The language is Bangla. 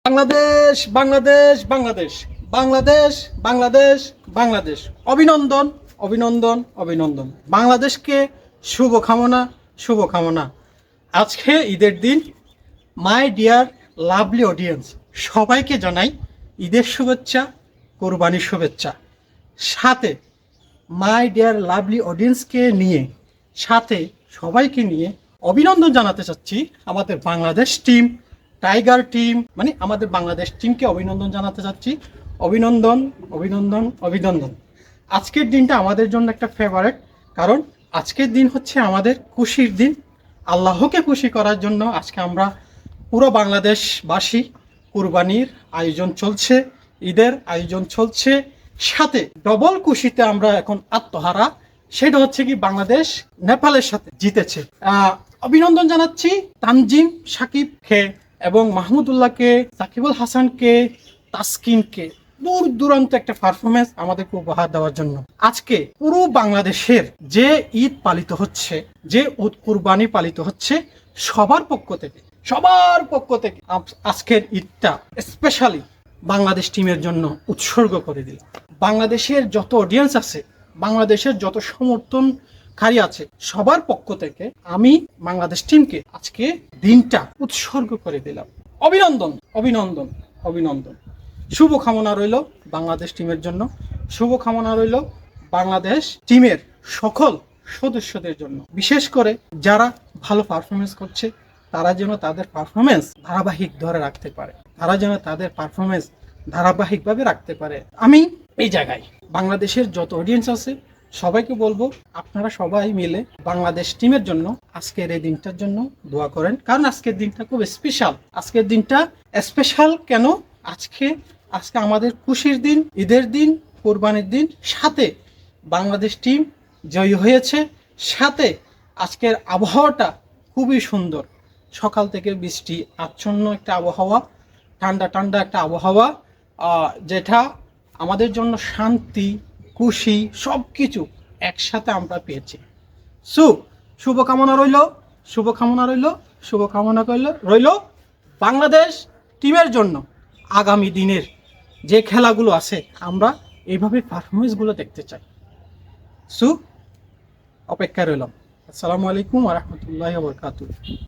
বাংলাদেশ বাংলাদেশ বাংলাদেশ বাংলাদেশ বাংলাদেশ বাংলাদেশ অভিনন্দন অভিনন্দন অভিনন্দন বাংলাদেশকে শুভকামনা। আজকে ঈদের দিন। মাই ডিয়ার লাভলি অডিয়েন্স, সবাইকে জানাই ঈদের শুভেচ্ছা, কোরবানির শুভেচ্ছা। সাথে মাই ডিয়ার লাভলি অডিয়েন্সকে নিয়ে, সাথে সবাইকে নিয়ে অভিনন্দন জানাতে চাচ্ছি আমাদের বাংলাদেশ টিম, টাইগার টিম, মানে আমাদের বাংলাদেশ টিমকে অভিনন্দন জানাতে চাচ্ছি। অভিনন্দন অভিনন্দন অভিনন্দন। আজকের দিনটা আমাদের জন্য একটা ফেভারিট, কারণ আজকের দিন হচ্ছে আমাদের খুশির দিন। আল্লাহকে খুশি করার জন্য আজকে আমরা পুরো বাংলাদেশবাসী কুরবানির আয়োজন চলছে, ঈদের আয়োজন চলছে, সাথে ডবল খুশিতে আমরা এখন আত্মহারা। সেটা হচ্ছে কি, বাংলাদেশ নেপালের সাথে জিতেছে। অভিনন্দন জানাচ্ছি তানজিম সাকিবকে এবং মাহমুদুল্লাহকে, সাকিবুল হাসানকে, তাসকিনকে, দূর দূরান্ত একটা পারফরমেন্স আমাদেরকে উপহার দেওয়ার জন্য। আজকে পুরো বাংলাদেশের যে ঈদ পালিত হচ্ছে, যে কুরবানি পালিত হচ্ছে, সবার পক্ষ থেকে আজকের ঈদটা স্পেশালি বাংলাদেশ টিমের জন্য উৎসর্গ করে দিলাম। বাংলাদেশের যত অডিয়েন্স আছে, বাংলাদেশের যত সমর্থনকারী আছে, সবার পক্ষ থেকে আমি বাংলাদেশ টিমকে আজকে দিনটা উৎসর্গ করে দিলাম। অভিনন্দন অভিনন্দন অভিনন্দন। শুভকামনা রইল বাংলাদেশ টিমের জন্য, শুভকামনা রইল বাংলাদেশ টিমের সকল সদস্যদের জন্য। বিশেষ করে যারা ভালো পারফরমেন্স করছে, তারা যেন তাদের পারফরমেন্স ধারাবাহিক ধরে রাখতে পারে, তারা যেন তাদের পারফরমেন্স ধারাবাহিকভাবে রাখতে পারে। আমি এই জায়গায় বাংলাদেশের যত অডিয়েন্স আছে সবাইকে বলবো, আপনারা সবাই মিলে বাংলাদেশ টিমের জন্য আজকের এই দিনটার জন্য দোয়া করেন, কারণ আজকের দিনটা খুব স্পেশাল। আজকের দিনটা স্পেশাল কেন? আজকে আমাদের খুশির দিন, ঈদের দিন, কোরবানির দিন, সাথে বাংলাদেশ টিম জয়ী হয়েছে, সাথে আজকের আবহাওয়াটা খুবই সুন্দর। সকাল থেকে বৃষ্টি আচ্ছন্ন একটা আবহাওয়া, ঠান্ডা ঠান্ডা একটা আবহাওয়া, যেটা আমাদের জন্য শান্তি, খুশি, সব কিছু একসাথে আমরা পেয়েছি। শুভকামনা রইল, শুভকামনা রইল, শুভকামনা রইল বাংলাদেশ টিমের জন্য। আগামী দিনের যে খেলাগুলো আছে, আমরা এইভাবে পারফরমেন্সগুলো দেখতে চাই। অপেক্ষায় রইলাম। আসসালামু আলাইকুম ওয়া রাহমাতুল্লাহি ওয়া বারাকাতুহু।